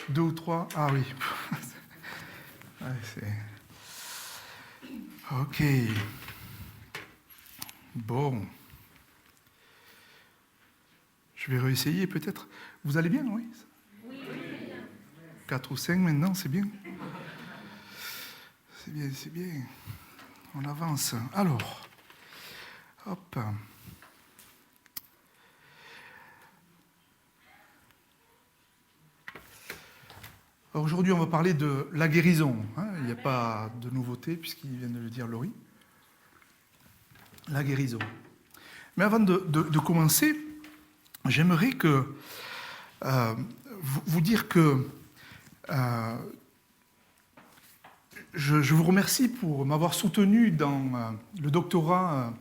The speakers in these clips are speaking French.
2 ou 3. Ah oui. Ouais, ok. Bon. Je vais réessayer peut-être. Vous allez bien, oui? Oui. 4 ou 5 maintenant, c'est bien. C'est bien, c'est bien. On avance. Alors, hop. Alors aujourd'hui, on va parler de la guérison. Il n'y a pas de nouveauté, puisqu'il vient de le dire Laurie. La guérison. Mais avant de commencer, j'aimerais vous dire que je vous remercie pour m'avoir soutenu dans le doctorat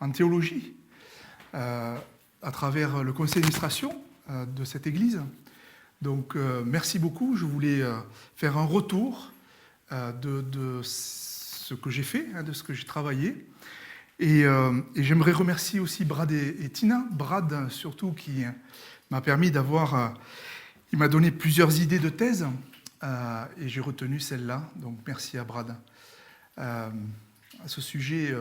en théologie à travers le conseil d'administration de cette église. Donc merci beaucoup. Je voulais faire un retour de ce que j'ai fait, de ce que j'ai travaillé. Et j'aimerais remercier aussi Brad et Tina. Brad surtout qui m'a permis il m'a donné plusieurs idées de thèse et j'ai retenu celle-là. Donc merci à Brad. À ce sujet,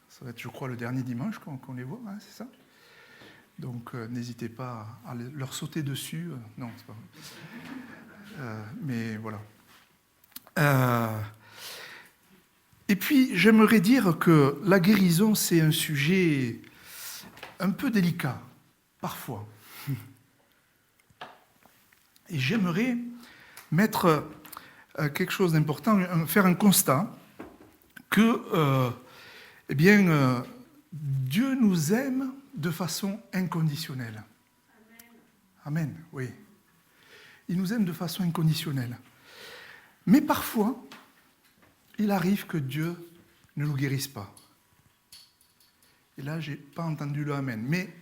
ça va être je crois le dernier dimanche qu'on les voit, c'est ça ? Donc n'hésitez pas à leur sauter dessus. Non, c'est pas vrai. Mais voilà. Et puis j'aimerais dire que la guérison, c'est un sujet un peu délicat, parfois. Et j'aimerais mettre quelque chose d'important, faire un constat que Dieu nous aime de façon inconditionnelle. Amen, oui. Il nous aime de façon inconditionnelle. Mais parfois, il arrive que Dieu ne nous guérisse pas. Et là, je n'ai pas entendu le Amen, mais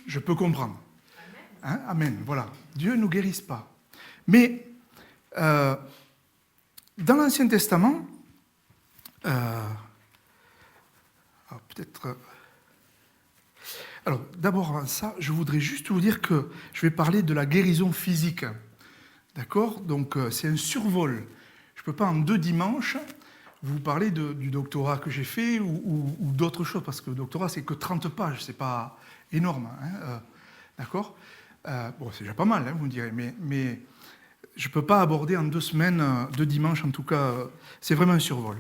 je peux comprendre. Amen, voilà. Dieu ne nous guérisse pas. Mais dans l'Ancien Testament, peut-être... Alors, d'abord, avant ça, je voudrais juste vous dire que je vais parler de la guérison physique. D'accord ? Donc, c'est un survol. Je ne peux pas en 2 dimanches vous parler du doctorat que j'ai fait ou d'autres choses, parce que le doctorat, c'est que 30 pages, c'est pas énorme. D'accord ? Bon, c'est déjà pas mal, vous me direz, mais je ne peux pas aborder en 2 semaines, 2 dimanches en tout cas, c'est vraiment un survol.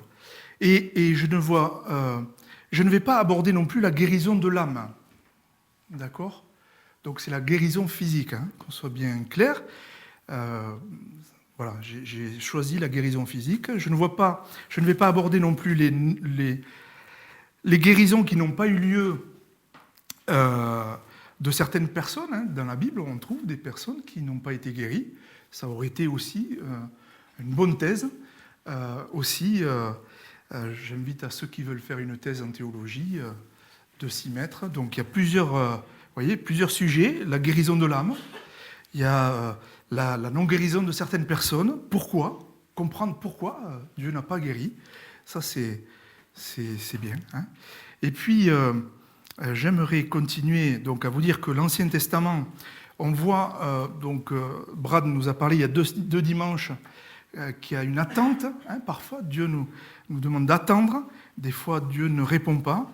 Et je ne vais pas aborder non plus la guérison de l'âme. D'accord ? Donc c'est la guérison physique, qu'on soit bien clair. Voilà, j'ai choisi la guérison physique. Je ne vais pas aborder non plus les guérisons qui n'ont pas eu lieu de certaines personnes. Dans la Bible, on trouve des personnes qui n'ont pas été guéries. Ça aurait été aussi une bonne thèse. J'invite à ceux qui veulent faire une thèse en théologie de s'y mettre. Donc il y a plusieurs sujets. La guérison de l'âme. Il y a la non-guérison de certaines personnes. Pourquoi ? Comprendre pourquoi Dieu n'a pas guéri. Ça, c'est bien. Et puis, j'aimerais continuer donc, à vous dire que l'Ancien Testament, on voit, Brad nous a parlé il y a 2 dimanches, qu'il y a une attente. Parfois, Dieu nous demande d'attendre. Des fois, Dieu ne répond pas.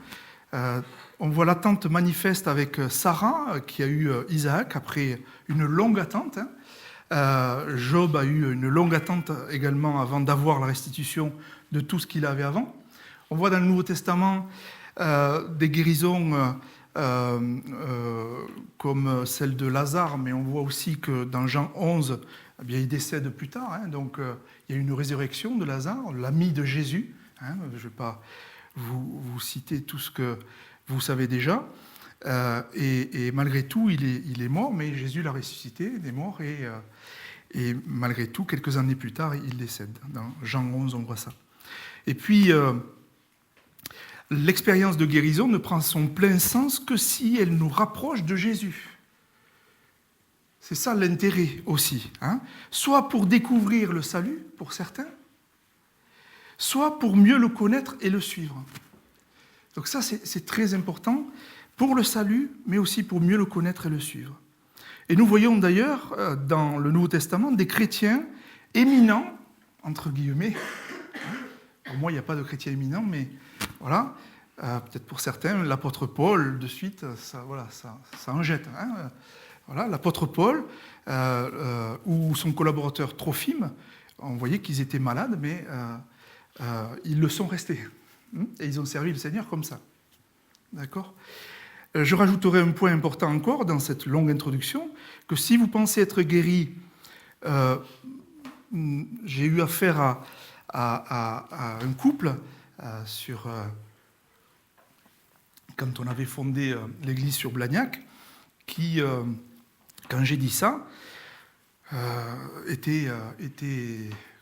On voit l'attente manifeste avec Sarah, qui a eu Isaac après une longue attente. Job a eu une longue attente également avant d'avoir la restitution de tout ce qu'il avait avant. On voit dans le Nouveau Testament des guérisons comme celle de Lazare, mais on voit aussi que dans Jean 11, il décède plus tard. Donc il y a une résurrection de Lazare, l'ami de Jésus. Je ne vais pas vous citer tout ce que vous savez déjà. Et malgré tout, il est mort, mais Jésus l'a ressuscité des morts, et malgré tout, quelques années plus tard, il décède. Dans Jean 11, on voit ça. Et puis, l'expérience de guérison ne prend son plein sens que si elle nous rapproche de Jésus. C'est ça l'intérêt aussi. Soit pour découvrir le salut, pour certains, soit pour mieux le connaître et le suivre. Donc ça, c'est très important pour le salut, mais aussi pour mieux le connaître et le suivre. Et nous voyons d'ailleurs dans le Nouveau Testament des chrétiens éminents, entre guillemets. Pour moi, il n'y a pas de chrétien éminent, mais voilà. Peut-être pour certains, l'apôtre Paul, de suite, ça en jette. Hein. Voilà, l'apôtre Paul ou son collaborateur Trophime, on voyait qu'ils étaient malades, mais ils le sont restés. Et ils ont servi le Seigneur comme ça. D'accord ? Je rajouterai un point important encore dans cette longue introduction, que si vous pensez être guéri, j'ai eu affaire à un couple quand on avait fondé l'église sur Blagnac, qui, quand j'ai dit ça, était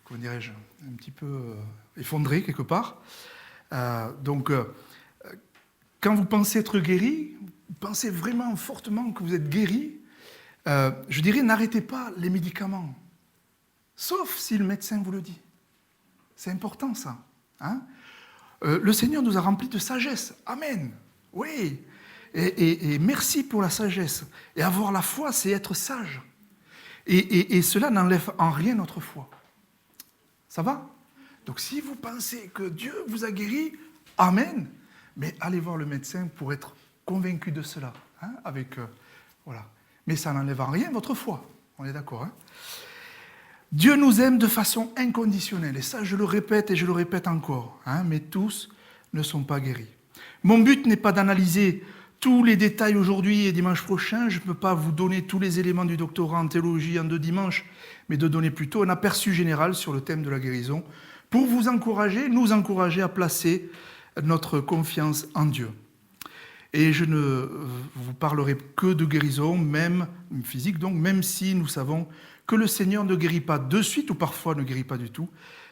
comment dirais-je, un petit peu effondré quelque part. Donc, quand vous pensez être guéri, vous pensez vraiment fortement que vous êtes guéri, je dirais, n'arrêtez pas les médicaments, sauf si le médecin vous le dit. C'est important ça. Hein. Le Seigneur nous a remplis de sagesse. Amen. Oui. Et merci pour la sagesse. Et avoir la foi, c'est être sage. Et cela n'enlève en rien notre foi. Ça va ? Donc si vous pensez que Dieu vous a guéri, amen. Mais allez voir le médecin pour être convaincu de cela. Hein, voilà. Mais ça n'enlève en rien votre foi. On est d'accord, hein ? Dieu nous aime de façon inconditionnelle. Et ça, je le répète et je le répète encore. Hein, mais tous ne sont pas guéris. Mon but n'est pas d'analyser tous les détails aujourd'hui et dimanche prochain. Je ne peux pas vous donner tous les éléments du doctorat en théologie en 2 dimanches, mais de donner plutôt un aperçu général sur le thème de la guérison pour vous encourager, nous encourager à placer notre confiance en Dieu. Et je ne vous parlerai que de guérison, même physique, donc même si nous savons que le Seigneur ne guérit pas de suite, ou parfois ne guérit pas du tout,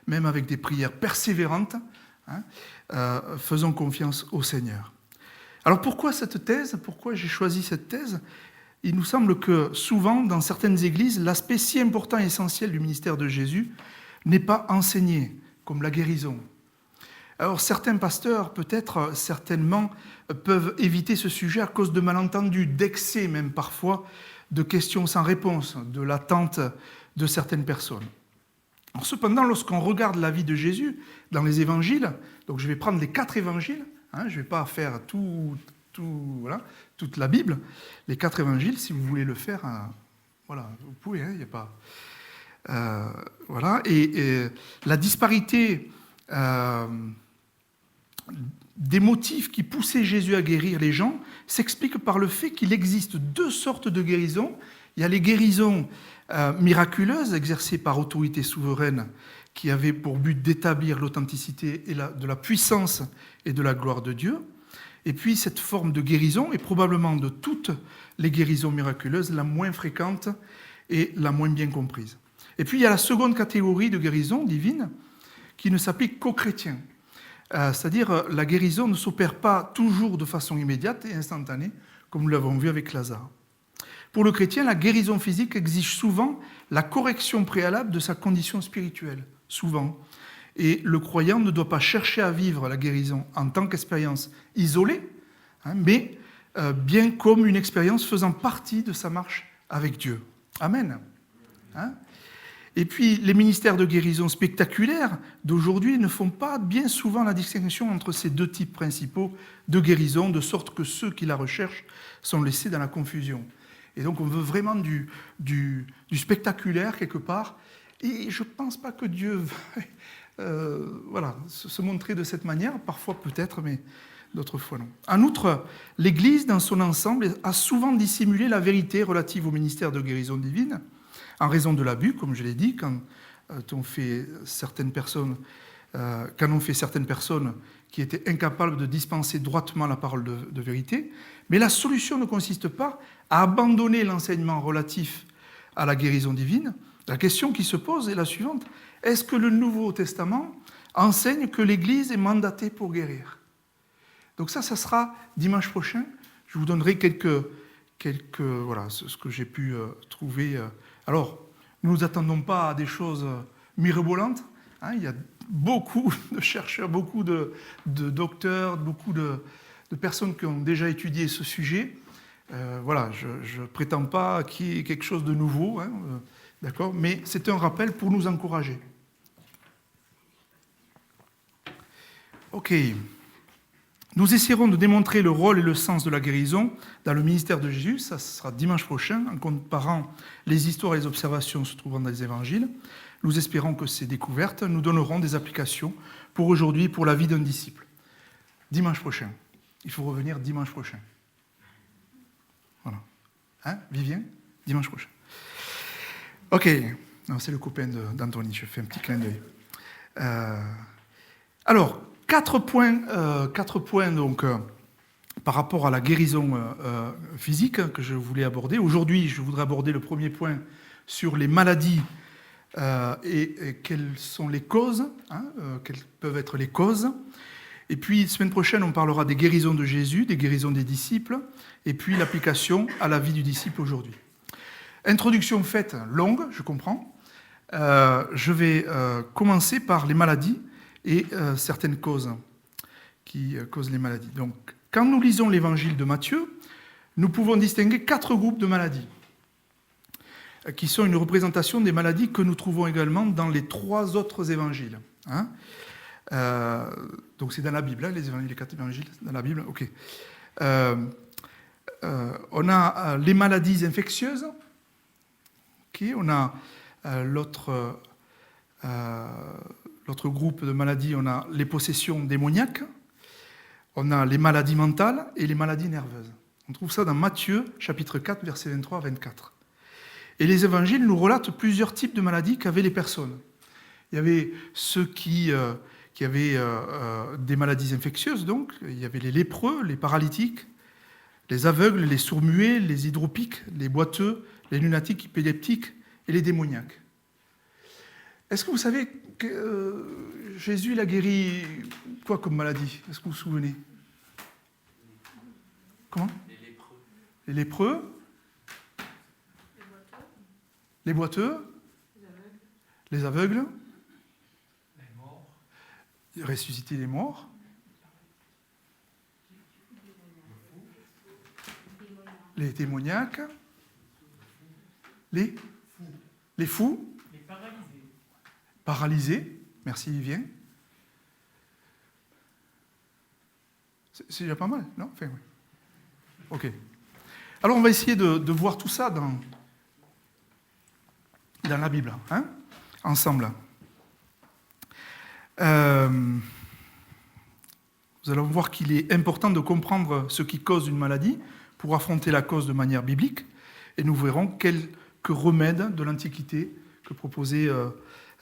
même avec des prières persévérantes, hein, faisons confiance au Seigneur. Alors pourquoi cette thèse ? Pourquoi j'ai choisi cette thèse ? Il nous semble que souvent, dans certaines églises, l'aspect si important et essentiel du ministère de Jésus n'est pas enseigné, comme la guérison. Alors certains pasteurs, peut-être, certainement, peuvent éviter ce sujet à cause de malentendus, d'excès même parfois, de questions sans réponse, de l'attente de certaines personnes. Alors, cependant, lorsqu'on regarde la vie de Jésus dans les évangiles, donc je vais prendre les 4 évangiles, hein, je ne vais pas faire toute la Bible, les 4 évangiles, si vous voulez le faire, voilà, vous pouvez, hein, il n'y a pas... voilà, et la disparité des motifs qui poussaient Jésus à guérir les gens s'explique par le fait qu'il existe 2 sortes de guérisons. Il y a les guérisons miraculeuses exercées par autorité souveraine qui avaient pour but d'établir l'authenticité et de la puissance et de la gloire de Dieu. Et puis cette forme de guérison est probablement de toutes les guérisons miraculeuses la moins fréquente et la moins bien comprise. Et puis il y a la seconde catégorie de guérison divine qui ne s'applique qu'aux chrétiens. C'est-à-dire la guérison ne s'opère pas toujours de façon immédiate et instantanée, comme nous l'avons vu avec Lazare. Pour le chrétien, la guérison physique exige souvent la correction préalable de sa condition spirituelle, souvent. Et le croyant ne doit pas chercher à vivre la guérison en tant qu'expérience isolée, hein, mais bien comme une expérience faisant partie de sa marche avec Dieu. Amen. Hein ? Et puis, les ministères de guérison spectaculaires d'aujourd'hui ne font pas bien souvent la distinction entre ces 2 types principaux de guérison, de sorte que ceux qui la recherchent sont laissés dans la confusion. Et donc, on veut vraiment du spectaculaire quelque part. Et je ne pense pas que Dieu va se montrer de cette manière. Parfois peut-être, mais d'autres fois non. En outre, l'Église, dans son ensemble, a souvent dissimulé la vérité relative au ministère de guérison divine, en raison de l'abus, comme je l'ai dit, quand ont fait certaines personnes qui étaient incapables de dispenser droitement la parole de vérité. Mais la solution ne consiste pas à abandonner l'enseignement relatif à la guérison divine. La question qui se pose est la suivante. Est-ce que le Nouveau Testament enseigne que l'Église est mandatée pour guérir ? Donc ça sera dimanche prochain. Je vous donnerai voilà, ce que j'ai pu trouver. Alors, nous ne nous attendons pas à des choses mirobolantes. Hein, il y a beaucoup de chercheurs, beaucoup de docteurs, beaucoup de personnes qui ont déjà étudié ce sujet. Voilà, je ne prétends pas qu'il y ait quelque chose de nouveau, hein, d'accord, mais c'est un rappel pour nous encourager. Ok. Nous essaierons de démontrer le rôle et le sens de la guérison dans le ministère de Jésus. Ça sera dimanche prochain, en comparant les histoires et les observations se trouvant dans les évangiles. Nous espérons que ces découvertes nous donneront des applications pour aujourd'hui et pour la vie d'un disciple. Dimanche prochain. Il faut revenir dimanche prochain. Voilà. Hein, Vivien? Dimanche prochain. Ok. Non, c'est le copain d'Anthony. Je fais un petit clin d'œil. Alors, 4 points donc, par rapport à la guérison physique que je voulais aborder. Aujourd'hui, je voudrais aborder le premier point sur les maladies et quelles sont les causes, hein, quelles peuvent être les causes. Et puis, semaine prochaine, on parlera des guérisons de Jésus, des guérisons des disciples, et puis l'application à la vie du disciple aujourd'hui. Introduction faite longue, je comprends. Je vais commencer par les maladies et certaines causes qui causent les maladies. Donc, quand nous lisons l'évangile de Matthieu, nous pouvons distinguer 4 groupes de maladies, qui sont une représentation des maladies que nous trouvons également dans les 3 autres évangiles. Hein, donc c'est dans la Bible, hein, les 4 évangiles, dans la Bible, ok. On a les maladies infectieuses, okay, on a l'autre groupe de maladies, on a les possessions démoniaques, on a les maladies mentales et les maladies nerveuses. On trouve ça dans Matthieu, chapitre 4, versets 23 à 24. Et les évangiles nous relatent plusieurs types de maladies qu'avaient les personnes. Il y avait ceux qui avaient des maladies infectieuses, donc il y avait les lépreux, les paralytiques, les aveugles, les sourds-muets, les hydropiques, les boiteux, les lunatiques, épileptiques et les démoniaques. Est-ce que vous savez que Jésus il a guéri quoi comme maladie? Est-ce que vous vous souvenez? Comment? Les lépreux. Les boiteux. Les aveugles. Les morts. Ressusciter les morts. Les démoniaques. Les fous. Paralysé, merci Vivien. C'est déjà pas mal, non? Enfin, oui. Ok. Alors on va essayer de voir tout ça dans la Bible, hein, ensemble. Nous allons voir qu'il est important de comprendre ce qui cause une maladie pour affronter la cause de manière biblique, et nous verrons quelques remèdes de l'Antiquité que proposait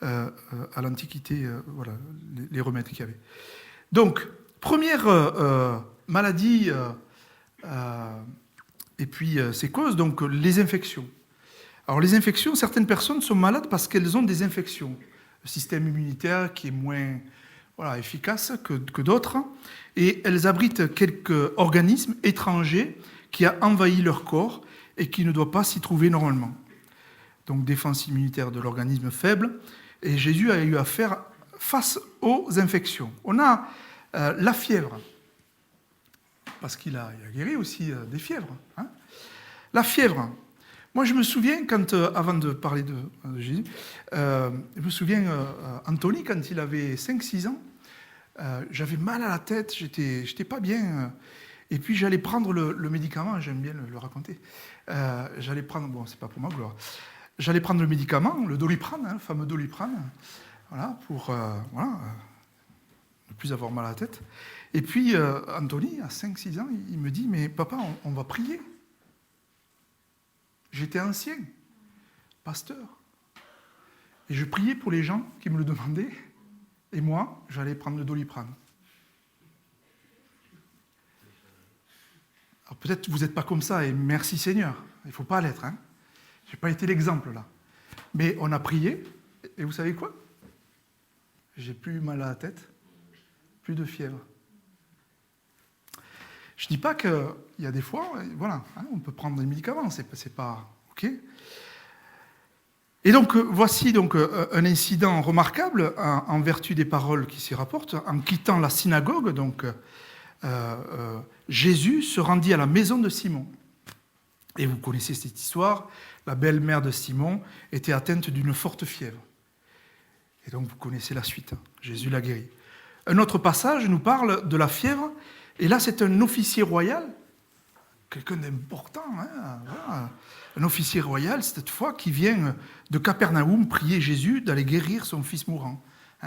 à l'Antiquité, voilà, les remèdes qu'il y avait. Donc, première maladie, et puis ses causes, donc les infections. Alors les infections, certaines personnes sont malades parce qu'elles ont des infections. Le système immunitaire qui est moins efficace que d'autres, et elles abritent quelques organismes étrangers qui a envahi leur corps et qui ne doit pas s'y trouver normalement. Donc défense immunitaire de l'organisme faible, et Jésus a eu à faire face aux infections. On a la fièvre, parce qu'il a guéri aussi des fièvres. Hein. La fièvre. Moi, je me souviens, avant de parler de Jésus, je me souviens, Anthony, quand il avait 5-6 ans, j'avais mal à la tête, j'étais pas bien. Et puis, j'allais prendre le médicament, j'aime bien le raconter. J'allais prendre, bon, c'est pas pour ma gloire, j'allais prendre le médicament, le Doliprane, le fameux Doliprane, voilà, pour ne plus avoir mal à la tête. Et puis, Anthony, à 5-6 ans, il me dit, mais papa, on va prier. J'étais ancien, pasteur. Et je priais pour les gens qui me le demandaient. Et moi, j'allais prendre le Doliprane. Alors peut-être que vous n'êtes pas comme ça, et merci Seigneur. Il ne faut pas l'être. Hein. Je n'ai pas été l'exemple là. Mais on a prié, et vous savez quoi? J'ai plus mal à la tête, plus de fièvre. Je ne dis pas qu'il y a des fois, voilà, hein, on peut prendre des médicaments, c'est pas OK. Et donc, voici donc un incident remarquable en vertu des paroles qui s'y rapportent. En quittant la synagogue, donc, Jésus se rendit à la maison de Simon. Et vous connaissez cette histoire, la belle-mère de Simon était atteinte d'une forte fièvre. Et donc vous connaissez la suite, Jésus l'a guérie. Un autre passage nous parle de la fièvre, et là c'est un officier royal, quelqu'un d'important, voilà. Un officier royal, cette fois, qui vient de Capernaum prier Jésus d'aller guérir son fils mourant.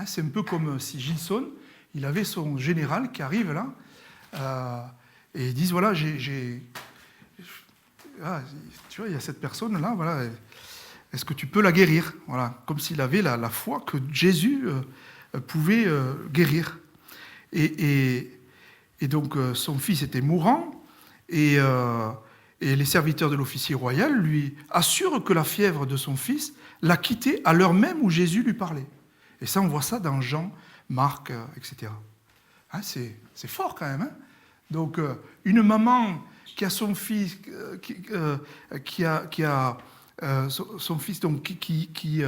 C'est un peu comme si Gilson, il avait son général qui arrive là, et ils disent, voilà, tu vois, il y a cette personne-là, voilà, est-ce que tu peux la guérir? Voilà, comme s'il avait la foi que Jésus pouvait guérir. Et donc, son fils était mourant, et les serviteurs de l'officier royal lui assurent que la fièvre de son fils l'a quitté à l'heure même où Jésus lui parlait. Et ça, on voit ça dans Jean, Marc, etc. C'est fort quand même. Donc, une maman qui a son fils, qui a son fils donc, qui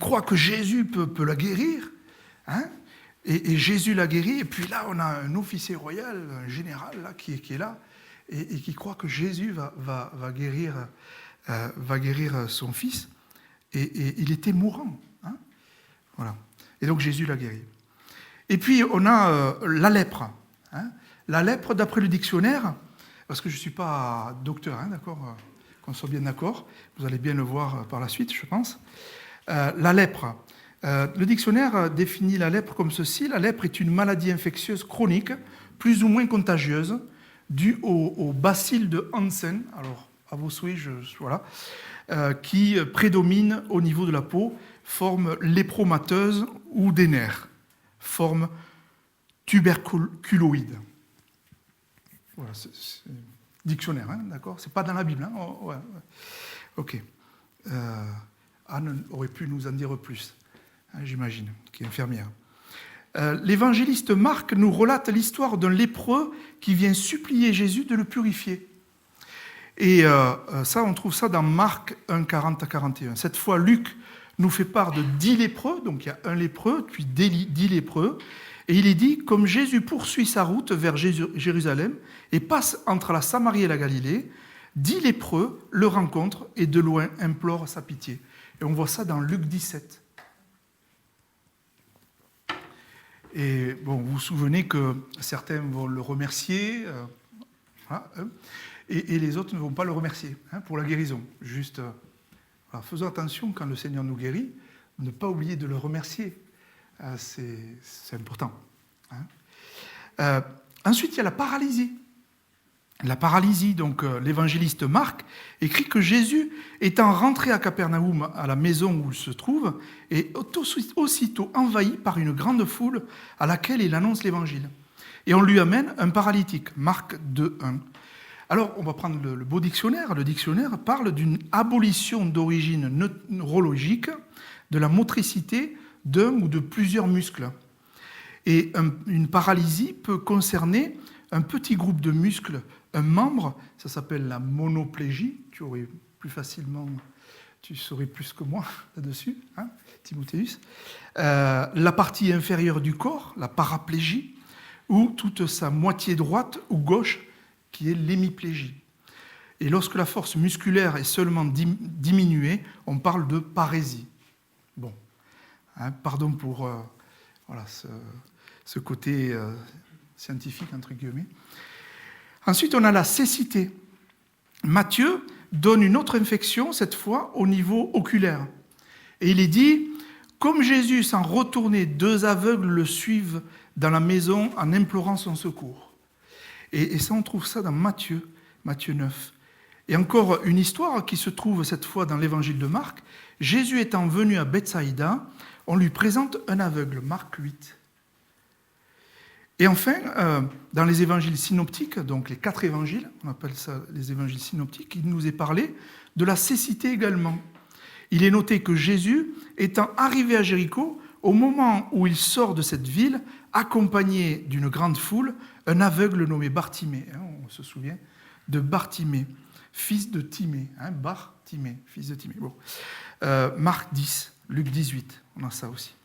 croit que Jésus peut la guérir, et Jésus l'a guéri, et puis là on a un officier royal, un général là, qui est là, et qui croit que Jésus va guérir son fils, et il était mourant. Voilà. Et donc Jésus l'a guéri. Et puis on a la lèpre. La lèpre, d'après le dictionnaire, parce que je ne suis pas docteur, d'accord, qu'on soit bien d'accord, vous allez bien le voir par la suite, je pense. La lèpre. Le dictionnaire définit la lèpre comme ceci. La lèpre est une maladie infectieuse chronique, plus ou moins contagieuse, due au bacille de Hansen, alors à vos souhaits, voilà, qui prédomine au niveau de la peau, forme lépromateuse ou des nerfs, forme tuberculoïde. Voilà, c'est dictionnaire, d'accord? C'est pas dans la Bible, ouais. Ok. Anne aurait pu nous en dire plus, j'imagine, qui est infirmière. L'évangéliste Marc nous relate l'histoire d'un lépreux qui vient supplier Jésus de le purifier. Et ça, on trouve ça dans Marc 1, 40 à 41. Cette fois, Luc nous fait part de 10 lépreux, donc il y a un lépreux, puis 10 lépreux, et il est dit, comme Jésus poursuit sa route vers Jérusalem et passe entre la Samarie et la Galilée, 10 lépreux le rencontrent et de loin implorent sa pitié. Et on voit ça dans Luc 17. Et bon, vous vous souvenez que certains vont le remercier, et les autres ne vont pas le remercier pour la guérison. Juste, faisons attention quand le Seigneur nous guérit, ne pas oublier de le remercier. C'est important. Ensuite, il y a la paralysie. La paralysie, donc l'évangéliste Marc écrit que Jésus, étant rentré à Capernaum, à la maison où il se trouve, est aussitôt envahi par une grande foule à laquelle il annonce l'évangile. Et on lui amène un paralytique, Marc 2, 1. Alors, on va prendre le beau dictionnaire. Le dictionnaire parle d'une abolition d'origine neurologique de la motricité d'un ou de plusieurs muscles. Et une paralysie peut concerner un petit groupe de muscles, un membre, ça s'appelle la monoplégie, tu saurais plus que moi là-dessus, Timothéus. La partie inférieure du corps, la paraplégie, ou toute sa moitié droite ou gauche, qui est l'hémiplégie. Et lorsque la force musculaire est seulement diminuée, on parle de parésie. Bon, pardon pour ce côté scientifique, entre guillemets. Ensuite, on a la cécité. Matthieu donne une autre infection, cette fois au niveau oculaire. Et il est dit, comme Jésus s'en retournait, 2 aveugles le suivent dans la maison en implorant son secours. Et ça, on trouve ça dans Matthieu 9. Et encore une histoire qui se trouve cette fois dans l'évangile de Marc. Jésus étant venu à Bethsaïda, on lui présente un aveugle, Marc 8. Et enfin, dans les évangiles synoptiques, donc les 4 évangiles, on appelle ça les évangiles synoptiques, il nous est parlé de la cécité également. Il est noté que Jésus, étant arrivé à Jéricho, au moment où il sort de cette ville, accompagné d'une grande foule, un aveugle nommé Bartimée, on se souvient de Bartimée, fils de Timée, Bartimée, fils de Timée. Bon. Marc 10, Luc 18, on a ça aussi.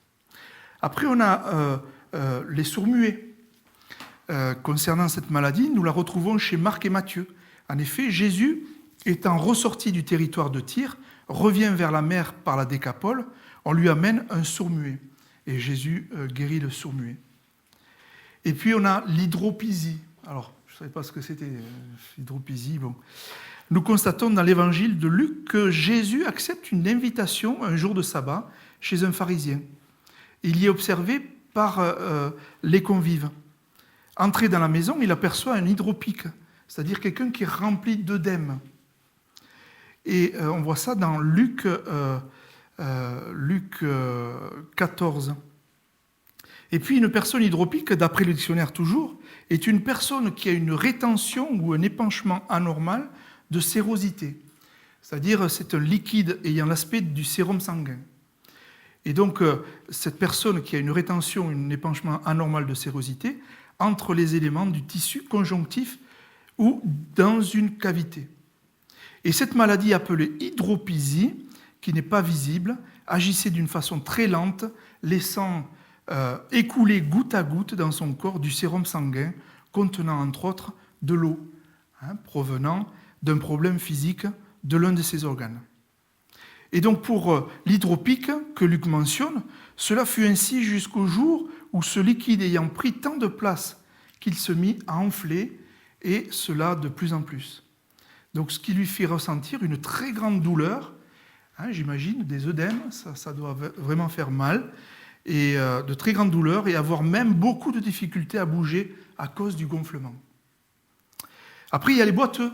Après, on a les sourds-muets. concernant cette maladie, nous la retrouvons chez Marc et Matthieu. En effet, Jésus, étant ressorti du territoire de Tyr, revient vers la mer par la Décapole. On lui amène un sourd-muet. Et Jésus guérit le sourd-muet. Et puis on a l'hydropisie. Alors, je ne savais pas ce que c'était, l'hydropisie. Bon. Nous constatons dans l'évangile de Luc que Jésus accepte une invitation un jour de sabbat chez un pharisien. Il y est observé par les convives. Entré dans la maison, il aperçoit un hydropique, c'est-à-dire quelqu'un qui est rempli d'œdème. Et on voit ça dans Luc 14. Et puis une personne hydropique, d'après le dictionnaire toujours, est une personne qui a une rétention ou un épanchement anormal de sérosité. C'est-à-dire c'est un liquide ayant l'aspect du sérum sanguin. Et donc cette personne qui a une rétention, un épanchement anormal de sérosité, entre les éléments du tissu conjonctif ou dans une cavité. Et cette maladie appelée hydropisie, qui n'est pas visible, agissait d'une façon très lente, laissant écouler goutte à goutte dans son corps du sérum sanguin, contenant entre autres de l'eau, provenant d'un problème physique de l'un de ses organes. Et donc pour l'hydropique que Luc mentionne, cela fut ainsi jusqu'au jour où ce liquide ayant pris tant de place qu'il se mit à enfler, et cela de plus en plus. Donc ce qui lui fit ressentir une très grande douleur, j'imagine, des œdèmes, ça doit vraiment faire mal, et de très grandes douleurs, et avoir même beaucoup de difficultés à bouger à cause du gonflement. Après, il y a les boiteux.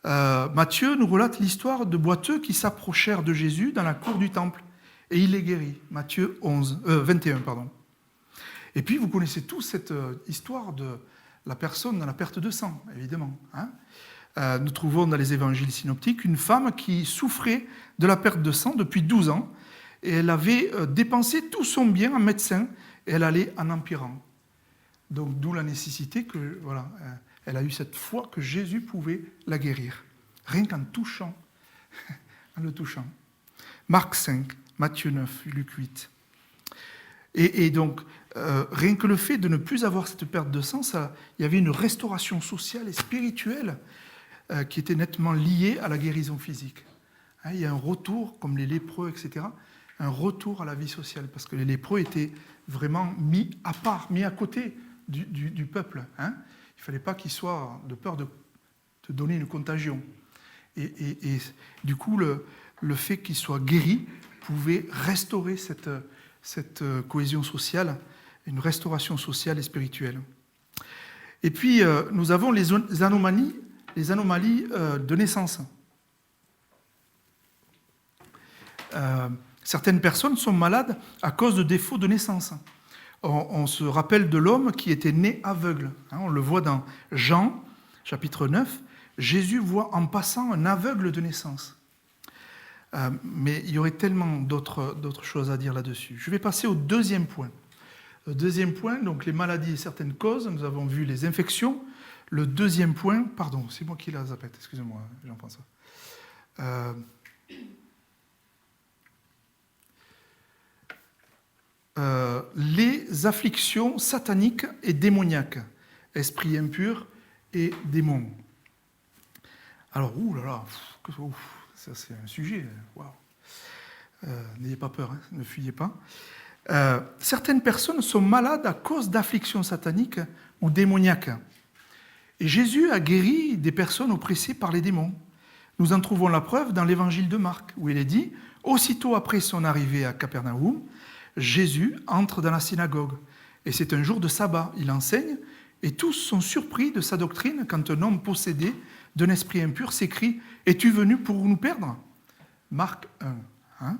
Matthieu nous relate l'histoire de boiteux qui s'approchèrent de Jésus dans la cour du temple, et il les guérit. Matthieu 21. Et puis, vous connaissez tous cette histoire de la personne dans la perte de sang, évidemment. Nous trouvons dans les évangiles synoptiques une femme qui souffrait de la perte de sang depuis 12 ans, et elle avait dépensé tout son bien en médecin, et elle allait en empirant. Donc, d'où la nécessité que, voilà, elle a eu cette foi que Jésus pouvait la guérir, rien qu'en touchant, en le touchant. Marc 5, Matthieu 9, Luc 8. Et donc, rien que le fait de ne plus avoir cette perte de sang, il y avait une restauration sociale et spirituelle qui était nettement liée à la guérison physique. Il y a un retour, comme les lépreux, etc., un retour à la vie sociale, parce que les lépreux étaient vraiment mis à part, mis à côté du peuple. Il ne fallait pas qu'ils soient de peur de donner une contagion. Et du coup, le fait qu'ils soient guéris pouvait restaurer cette cohésion sociale, une restauration sociale et spirituelle. Et puis, nous avons les anomalies de naissance. Certaines personnes sont malades à cause de défauts de naissance. On se rappelle de l'homme qui était né aveugle. On le voit dans Jean, chapitre 9. Jésus voit en passant un aveugle de naissance. Mais il y aurait tellement d'autres choses à dire là-dessus. Je vais passer au deuxième point. Le deuxième point, donc les maladies et certaines causes. Nous avons vu les infections. Le deuxième point, pardon, c'est moi qui la zappette, excusez-moi, Jean-François. Les afflictions sataniques et démoniaques, esprit impur et démons. Alors, ça c'est un sujet, waouh. N'ayez pas peur, ne fuyez pas. Certaines personnes sont malades à cause d'afflictions sataniques ou démoniaques. Et Jésus a guéri des personnes oppressées par les démons. Nous en trouvons la preuve dans l'évangile de Marc, où il est dit « Aussitôt après son arrivée à Capernaum, Jésus entre dans la synagogue. Et c'est un jour de sabbat, il enseigne, et tous sont surpris de sa doctrine quand un homme possédé d'un esprit impur s'écrie « Es-tu venu pour nous perdre ?» Marc 1.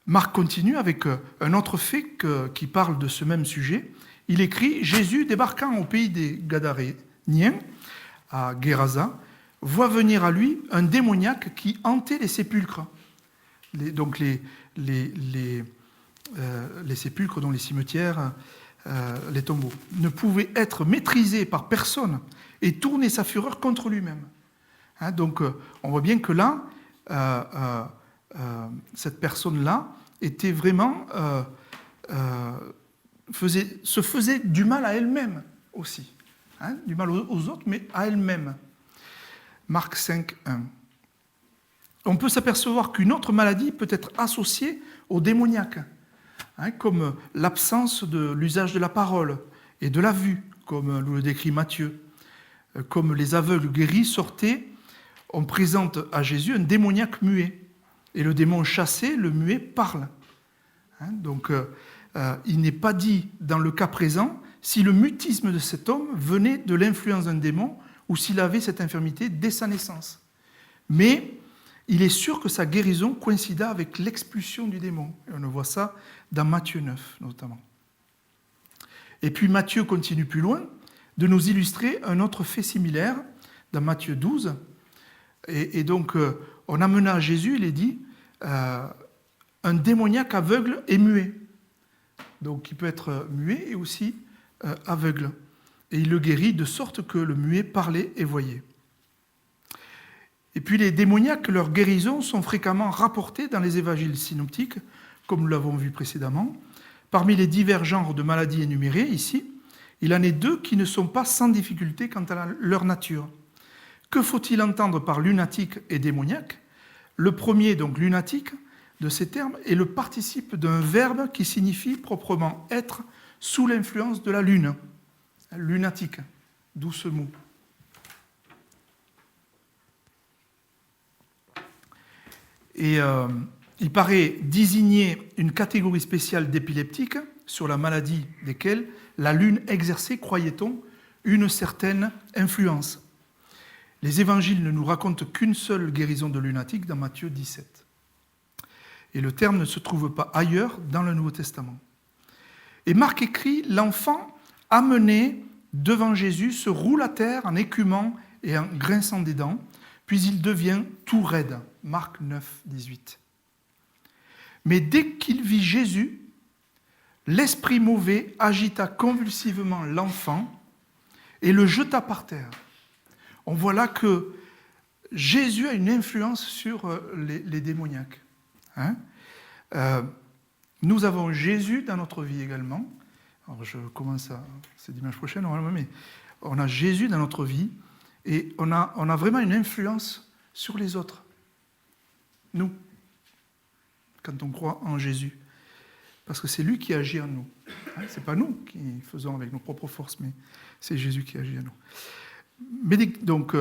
Marc continue avec un autre fait qui parle de ce même sujet. Il écrit « Jésus, débarquant au pays des Gadaréniens, à Guérasa, voit venir à lui un démoniaque qui hantait les sépulcres. » Donc les sépulcres, dont les cimetières, les tombeaux, ne pouvait être maîtrisé par personne et tourner sa fureur contre lui-même. Donc on voit bien que là, cette personne-là était vraiment se faisait du mal à elle-même aussi. Du mal aux autres, mais à elle-même. Marc 5, 1. On peut s'apercevoir qu'une autre maladie peut être associée au démoniaque, comme l'absence de l'usage de la parole et de la vue, comme le décrit Matthieu. Comme les aveugles guéris sortaient, on présente à Jésus un démoniaque muet. Et le démon chassé, le muet, parle. Donc, il n'est pas dit dans le cas présent si le mutisme de cet homme venait de l'influence d'un démon ou s'il avait cette infirmité dès sa naissance. Mais il est sûr que sa guérison coïncida avec l'expulsion du démon. Et on voit ça dans Matthieu 9, notamment. Et puis Matthieu continue plus loin de nous illustrer un autre fait similaire dans Matthieu 12. Et donc, on amena à Jésus, il est dit, un démoniaque aveugle et muet. Donc, il peut être muet et aussi aveugle. Et il le guérit de sorte que le muet parlait et voyait. Et puis, les démoniaques, leurs guérisons sont fréquemment rapportées dans les évangiles synoptiques, comme nous l'avons vu précédemment. Parmi les divers genres de maladies énumérés ici, il en est deux qui ne sont pas sans difficulté quant à leur nature. Que faut-il entendre par lunatique et démoniaque ? Le premier, donc lunatique, de ces termes, est le participe d'un verbe qui signifie proprement être sous l'influence de la lune. Lunatique, d'où ce mot. Et il paraît désigner une catégorie spéciale d'épileptiques sur la maladie desquels la lune exerçait, croyait-on, une certaine influence. Les évangiles ne nous racontent qu'une seule guérison de lunatique dans Matthieu 17. Et le terme ne se trouve pas ailleurs dans le Nouveau Testament. Et Marc écrit « L'enfant amené devant Jésus se roule à terre en écumant et en grinçant des dents, puis il devient tout raide. » Marc 9, 18. Mais dès qu'il vit Jésus, l'esprit mauvais agita convulsivement l'enfant et le jeta par terre. On voit là que Jésus a une influence sur les démoniaques. Nous avons Jésus dans notre vie également. Alors je commence c'est dimanche prochain, normalement, mais on a Jésus dans notre vie et on a vraiment une influence sur les autres. Nous, quand on croit en Jésus. Parce que c'est lui qui agit en nous. Ce n'est pas nous qui faisons avec nos propres forces, mais c'est Jésus qui agit en nous. Mais donc,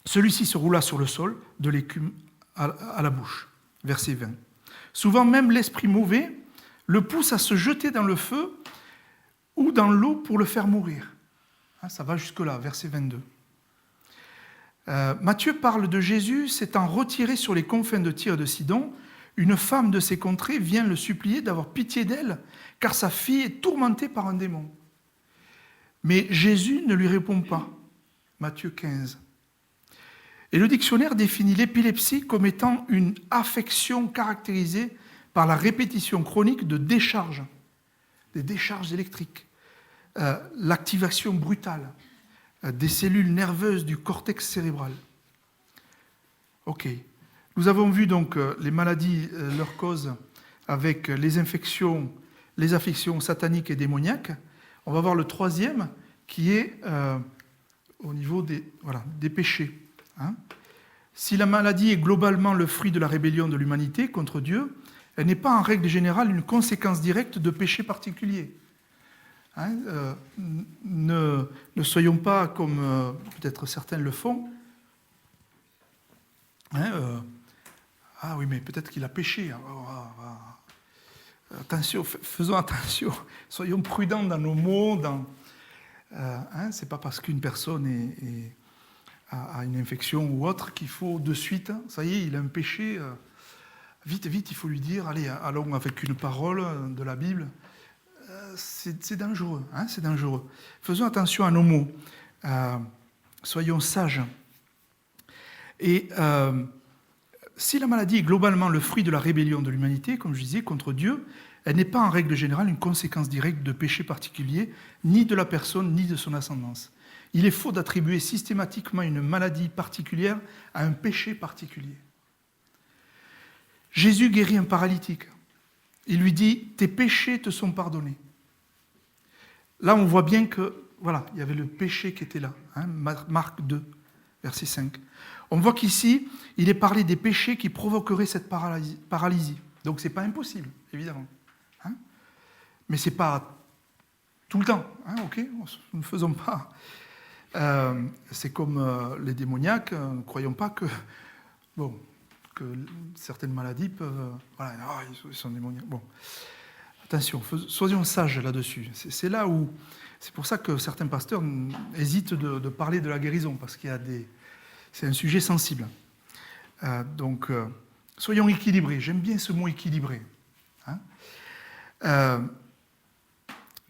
celui-ci se roula sur le sol, de l'écume à la bouche. Verset 20. Souvent même l'esprit mauvais le pousse à se jeter dans le feu ou dans l'eau pour le faire mourir. Ça va jusque-là, verset 22. Matthieu parle de Jésus s'étant retiré sur les confins de Tyr et de Sidon. Une femme de ces contrées vient le supplier d'avoir pitié d'elle, car sa fille est tourmentée par un démon. Mais Jésus ne lui répond pas. Matthieu 15. Et le dictionnaire définit l'épilepsie comme étant une affection caractérisée par la répétition chronique de décharges, des décharges électriques, l'activation brutale des cellules nerveuses du cortex cérébral. Ok. Nous avons vu donc les maladies, leurs causes, avec les infections, les affections sataniques et démoniaques. On va voir le troisième, qui est au niveau des péchés. Si la maladie est globalement le fruit de la rébellion de l'humanité contre Dieu, elle n'est pas en règle générale une conséquence directe de péchés particuliers. Ne soyons pas comme peut-être certains le font. Ah oui, mais peut-être qu'il a péché. Attention, faisons attention. Soyons prudents dans nos mots. C'est pas parce qu'une personne a une infection ou autre qu'il faut de suite, ça y est, il a un péché. Vite, il faut lui dire, allez, allons avec une parole de la Bible. C'est dangereux, c'est dangereux. Faisons attention à nos mots. Soyons sages. Et si la maladie est globalement le fruit de la rébellion de l'humanité, comme je disais, contre Dieu, elle n'est pas en règle générale une conséquence directe de péché particulier, ni de la personne, ni de son ascendance. Il est faux d'attribuer systématiquement une maladie particulière à un péché particulier. Jésus guérit un paralytique. Il lui dit « Tes péchés te sont pardonnés ». là, on voit bien que, voilà, il y avait le péché qui était là. Hein, Marc 2, verset 5. On voit qu'ici, il est parlé des péchés qui provoqueraient cette paralysie. Donc, ce n'est pas impossible, évidemment. Hein, mais ce n'est pas tout le temps. Hein, ok, nous ne faisons pas. C'est comme les démoniaques. Ne croyons pas que, bon, que certaines maladies peuvent... voilà, ils sont démoniaques. Bon, attention, soyons sages là-dessus. C'est là où... C'est pour ça que certains pasteurs hésitent de parler de la guérison, parce qu'il y a des... C'est un sujet sensible. Donc, soyons équilibrés. J'aime bien ce mot équilibré. Hein,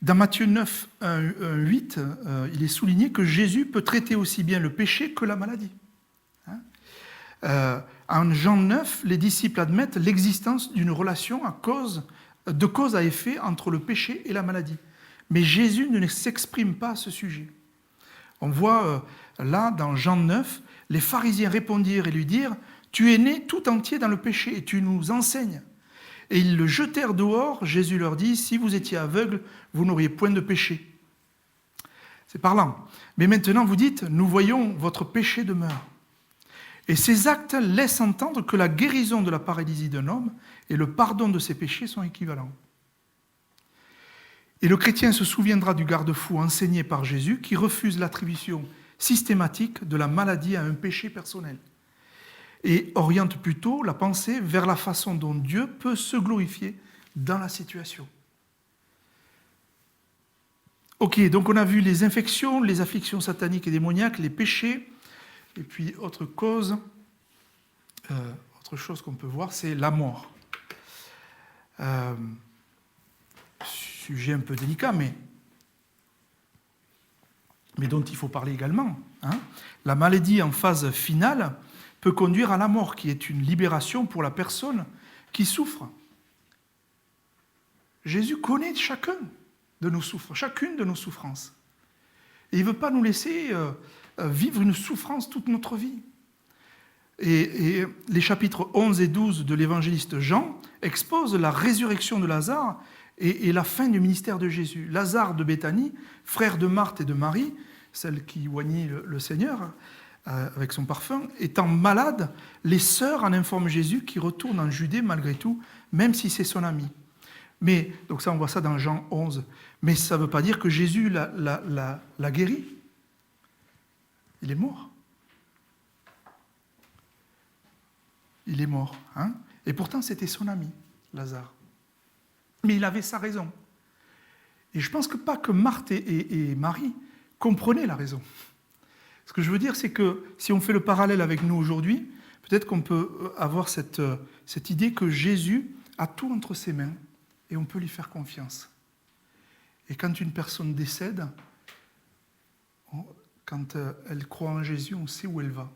dans Matthieu 9, 8, il est souligné que Jésus peut traiter aussi bien le péché que la maladie. Hein, en Jean 9, les disciples admettent l'existence d'une relation de cause à effet entre le péché et la maladie. Mais Jésus ne s'exprime pas à ce sujet. On voit là, dans Jean 9, les pharisiens répondirent et lui dirent « Tu es né tout entier dans le péché et tu nous enseignes. » Et ils le jetèrent dehors. Jésus leur dit « Si vous étiez aveugle, vous n'auriez point de péché. » C'est parlant. Mais maintenant vous dites « Nous voyons, votre péché demeure. » Et ces actes laissent entendre que la guérison de la paralysie d'un homme et le pardon de ses péchés sont équivalents. Et le chrétien se souviendra du garde-fou enseigné par Jésus qui refuse l'attribution systématique de la maladie à un péché personnel et oriente plutôt la pensée vers la façon dont Dieu peut se glorifier dans la situation. Ok, donc on a vu les infections, les afflictions sataniques et démoniaques, les péchés, et puis autre chose qu'on peut voir, c'est la mort. Sujet un peu délicat, mais dont il faut parler également. Hein. La maladie en phase finale peut conduire à la mort, qui est une libération pour la personne qui souffre. Jésus connaît chacune de nos souffrances. Et il ne veut pas nous laisser vivre une souffrance toute notre vie. Et les chapitres 11 et 12 de l'évangéliste Jean exposent la résurrection de Lazare et la fin du ministère de Jésus. Lazare de Béthanie, frère de Marthe et de Marie, celle qui oignit le Seigneur avec son parfum, étant malade, les sœurs en informent Jésus qui retourne en Judée malgré tout, même si c'est son ami. Mais, donc ça on voit ça dans Jean 11, mais ça ne veut pas dire que Jésus l'a guéri. Il est mort. Il est mort. Hein, et pourtant c'était son ami, Lazare. Mais il avait sa raison. Et je pense pas que Marthe et Marie comprenaient la raison. Ce que je veux dire, c'est que si on fait le parallèle avec nous aujourd'hui, peut-être qu'on peut avoir cette idée que Jésus a tout entre ses mains et on peut lui faire confiance. Et quand une personne décède, quand elle croit en Jésus, on sait où elle va.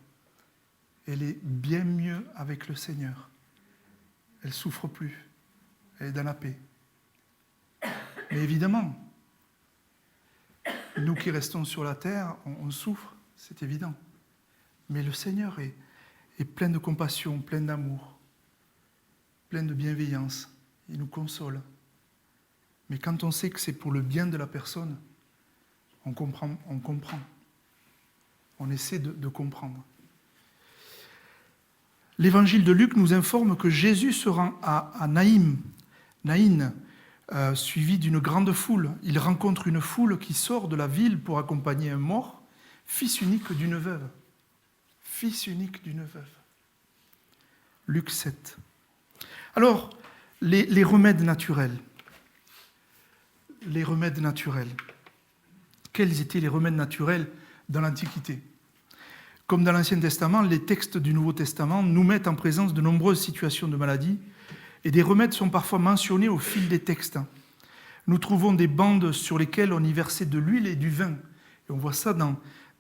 Elle est bien mieux avec le Seigneur. Elle ne souffre plus. Elle est dans la paix. Mais évidemment, nous qui restons sur la terre, on souffre, c'est évident. Mais le Seigneur est plein de compassion, plein d'amour, plein de bienveillance. Il nous console. Mais quand on sait que c'est pour le bien de la personne, on comprend. On essaie de comprendre. L'évangile de Luc nous informe que Jésus se rend à Naïn, suivi d'une grande foule. Il rencontre une foule qui sort de la ville pour accompagner un mort, fils unique d'une veuve. Fils unique d'une veuve. Luc 7. Alors, les remèdes naturels. Les remèdes naturels. Quels étaient les remèdes naturels dans l'Antiquité ? Comme dans l'Ancien Testament, les textes du Nouveau Testament nous mettent en présence de nombreuses situations de maladie et des remèdes sont parfois mentionnés au fil des textes. Nous trouvons des bandes sur lesquelles on y versait de l'huile et du vin. Et on voit ça dans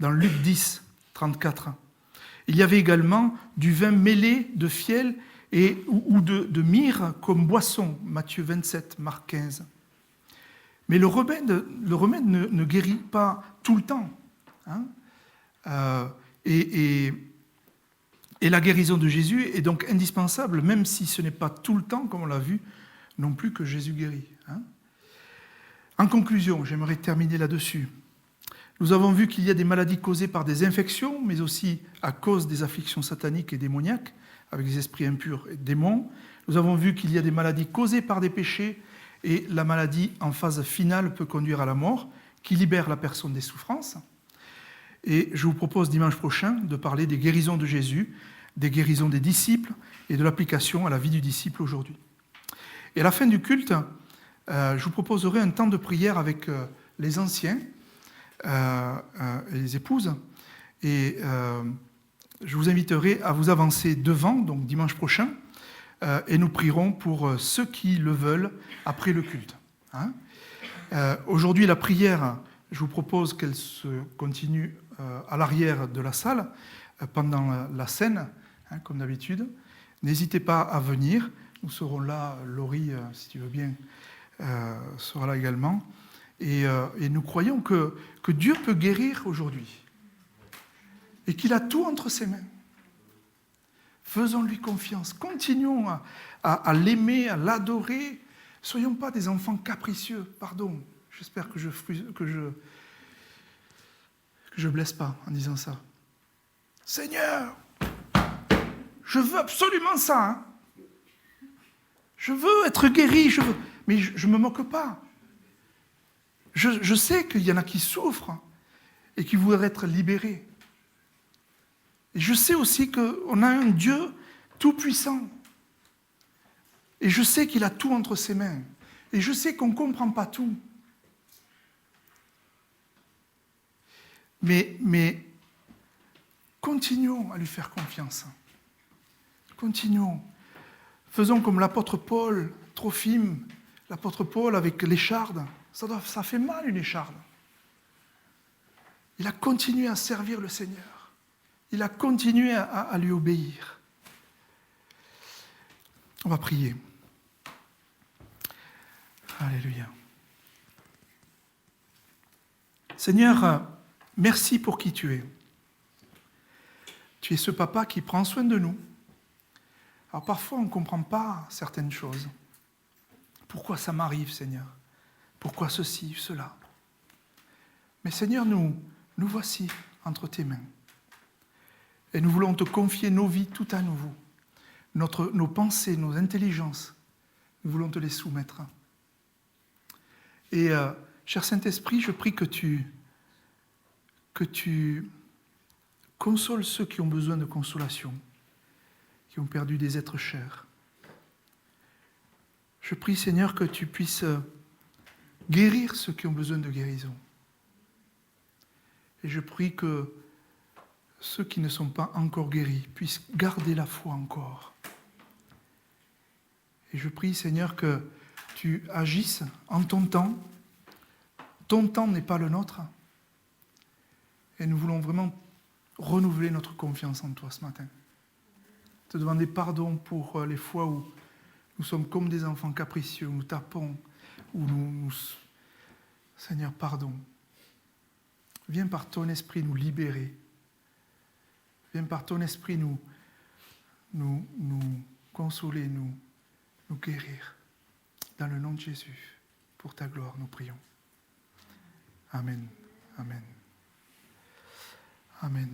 Luc 10, 34. Il y avait également du vin mêlé de fiel ou de myrrhe comme boisson, Matthieu 27, Marc 15. Mais le remède ne guérit pas tout le temps. Hein. Et la guérison de Jésus est donc indispensable, même si ce n'est pas tout le temps, comme on l'a vu, non plus que Jésus guérit. Hein. En conclusion, j'aimerais terminer là-dessus. Nous avons vu qu'il y a des maladies causées par des infections, mais aussi à cause des afflictions sataniques et démoniaques, avec des esprits impurs et démons. Nous avons vu qu'il y a des maladies causées par des péchés, et la maladie en phase finale peut conduire à la mort, qui libère la personne des souffrances. Et je vous propose dimanche prochain de parler des guérisons de Jésus, des guérisons des disciples et de l'application à la vie du disciple aujourd'hui. Et à la fin du culte, je vous proposerai un temps de prière avec les anciens et les épouses. Et je vous inviterai à vous avancer devant, donc dimanche prochain, et nous prierons pour ceux qui le veulent après le culte. Hein. Aujourd'hui, la prière, je vous propose qu'elle se continue à l'arrière de la salle pendant la scène, hein, comme d'habitude. N'hésitez pas à venir. Nous serons là, Laurie, si tu veux bien, sera là également. Et nous croyons que Dieu peut guérir aujourd'hui et qu'il a tout entre ses mains. Faisons-lui confiance. Continuons à l'aimer, à l'adorer. Soyons pas des enfants capricieux. Pardon, j'espère que je blesse pas en disant ça. Seigneur, je veux absolument ça. Hein. Je veux être guéri, mais je ne me moque pas. Je sais qu'il y en a qui souffrent et qui voudraient être libérés. Et je sais aussi qu'on a un Dieu tout-puissant. Et je sais qu'il a tout entre ses mains. Et je sais qu'on ne comprend pas tout. Mais continuons à lui faire confiance. Continuons. Faisons comme l'apôtre Paul, Trophime, l'apôtre Paul avec l'écharde. Ça fait mal une écharde. Il a continué à servir le Seigneur. Il a continué à lui obéir. On va prier. Alléluia. Seigneur, merci pour qui tu es. Tu es ce papa qui prend soin de nous. Alors parfois, on ne comprend pas certaines choses. Pourquoi ça m'arrive, Seigneur? Pourquoi ceci, cela? Mais Seigneur, nous voici entre tes mains. Et nous voulons te confier nos vies tout à nouveau. Nos pensées, nos intelligences, nous voulons te les soumettre. Et cher Saint-Esprit, je prie que tu consoles ceux qui ont besoin de consolation, qui ont perdu des êtres chers. Je prie, Seigneur, que tu puisses guérir ceux qui ont besoin de guérison. Et je prie que ceux qui ne sont pas encore guéris puissent garder la foi encore. Et je prie, Seigneur, que tu agisses en ton temps. Ton temps n'est pas le nôtre. Et nous voulons vraiment renouveler notre confiance en toi ce matin. Te demander pardon pour les fois où nous sommes comme des enfants capricieux, où nous tapons, où Seigneur, pardon. Viens par ton esprit nous libérer. Viens par ton esprit nous consoler, nous guérir. Dans le nom de Jésus, pour ta gloire, nous prions. Amen. Amen. Amen.